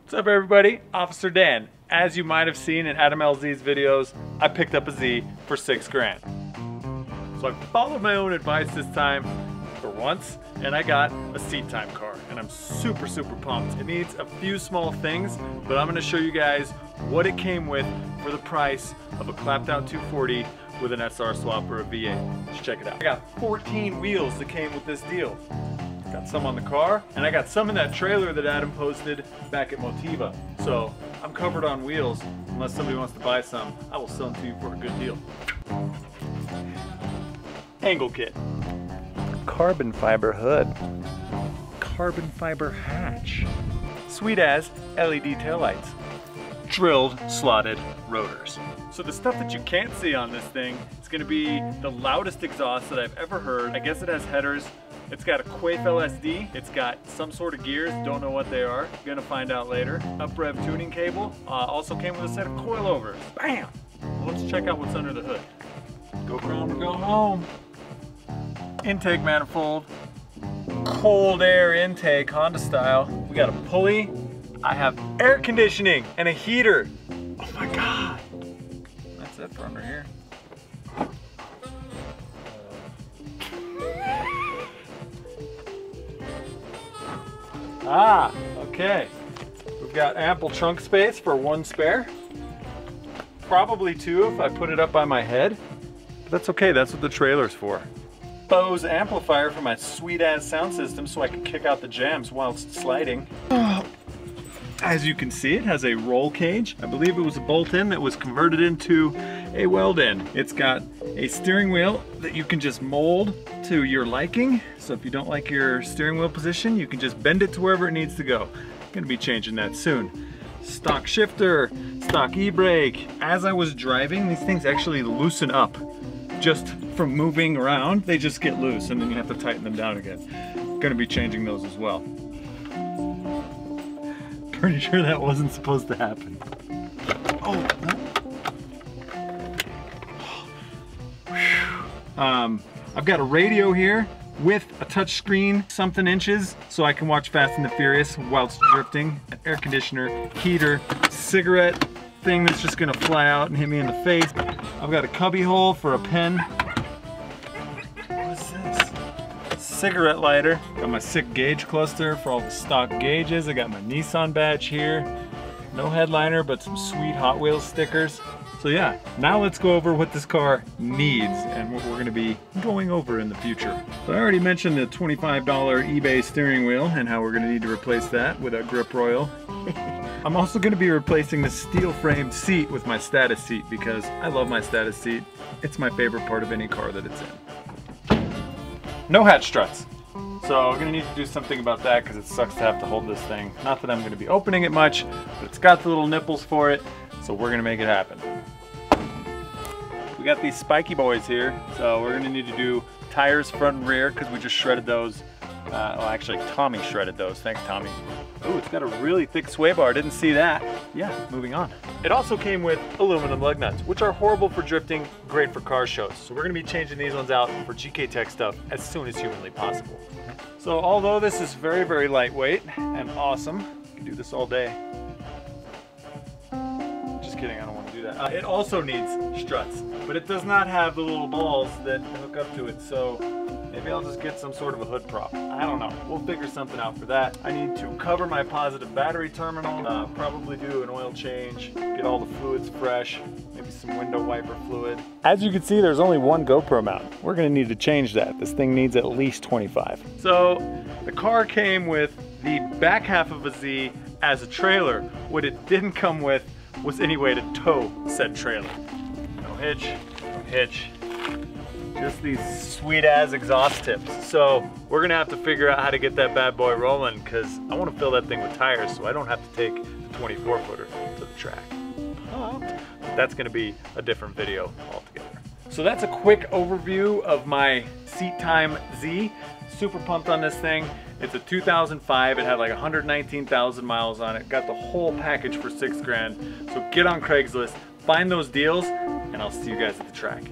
What's up everybody? Officer Dan. As you might have seen in Adam LZ's videos, I picked up a Z for 6 grand. So I followed my own advice this time for once, and I got a seat time car, and I'm super pumped. It needs a few small things, but I'm gonna show you guys what it came with for the price of a clapped out 240 with an SR swap or a V8. Let's check it out. I got 14 wheels that came with this deal. Got some on the car, and I got some in that trailer that Adam posted back at Motiva. So I'm covered on wheels. Unless somebody wants to buy some, I will sell them to you for a good deal. Angle kit. Carbon fiber hood. Carbon fiber hatch. Sweet as LED taillights. Drilled slotted rotors. So the stuff that you can't see on this thing is going to be the loudest exhaust that I've ever heard. I guess it has headers. It's got a Quafe LSD. It's got some sort of gears. Don't know what they are. Gonna find out later. Up rev tuning cable. Also came with a set of coilovers. Bam! Well, let's check out what's under the hood. Go ground or go home. Intake manifold. Cold air intake, Honda style. We got a pulley. I have air conditioning and a heater. Oh my God. That's it for under here. Ah, okay. We've got ample trunk space for one spare. Probably two if I put it up by my head. But that's okay, that's what the trailer's for. Bose amplifier for my sweet ass sound system so I can kick out the jams whilst sliding. As you can see, it has a roll cage. I believe it was a bolt-in that was converted into a weld-in. It's got a steering wheel that you can just mold to your liking. So if you don't like your steering wheel position, you can just bend it to wherever it needs to go. I'm gonna be changing that soon. Stock shifter, stock e-brake. As I was driving, these things actually loosen up. Just from moving around, they just get loose and then you have to tighten them down again. Gonna be changing those as well. Pretty sure that wasn't supposed to happen. Oh, no. I've got a radio here with a touch screen, something inches, so I can watch Fast and the Furious whilst drifting. An air conditioner, heater, cigarette thing that's just gonna fly out and hit me in the face. I've got a cubby hole for a pen. What is this? Cigarette lighter. Got my sick gauge cluster for all the stock gauges. I got my Nissan badge here. No headliner, but some sweet Hot Wheels stickers. So yeah, now let's go over what this car needs and what we're gonna be going over in the future. So I already mentioned the $25 eBay steering wheel and how we're gonna need to replace that with a grip royal. I'm also gonna be replacing the steel framed seat with my status seat because I love my status seat. It's my favorite part of any car that it's in. No hatch struts. So we're gonna need to do something about that because it sucks to have to hold this thing. Not that I'm gonna be opening it much, but it's got the little nipples for it, so we're gonna make it happen. We got these spiky boys here, so we're gonna need to do tires front and rear because we just shredded those. Well, actually Tommy shredded those. Thanks, Tommy. Ooh, it's got a really thick sway bar. Didn't see that. Yeah, moving on. It also came with aluminum lug nuts, which are horrible for drifting, great for car shows. So we're gonna be changing these ones out for GK Tech stuff as soon as humanly possible. So although this is very lightweight and awesome, you can do this all day. Just kidding, I don't want to do that. It also needs struts, but it does not have the little balls that hook up to it, so maybe I'll just get some sort of a hood prop. I don't know. We'll figure something out for that. I need to cover my positive battery terminal, probably do an oil change, get all the fluids fresh, maybe some window wiper fluid. As you can see, there's only one GoPro mount. We're gonna need to change that. This thing needs at least 25. So the car came with the back half of a Z as a trailer. What it didn't come with was any way to tow said trailer. No hitch, no hitch. Just these sweet ass exhaust tips. So we're gonna have to figure out how to get that bad boy rolling because I want to fill that thing with tires so I don't have to take the 24-footer to the track. That's gonna be a different video altogether. So that's a quick overview of my Seat Time Z. Super pumped on this thing. It's a 2005. It had like 119,000 miles on it. Got the whole package for 6 grand. So get on Craigslist, find those deals, and I'll see you guys at the track.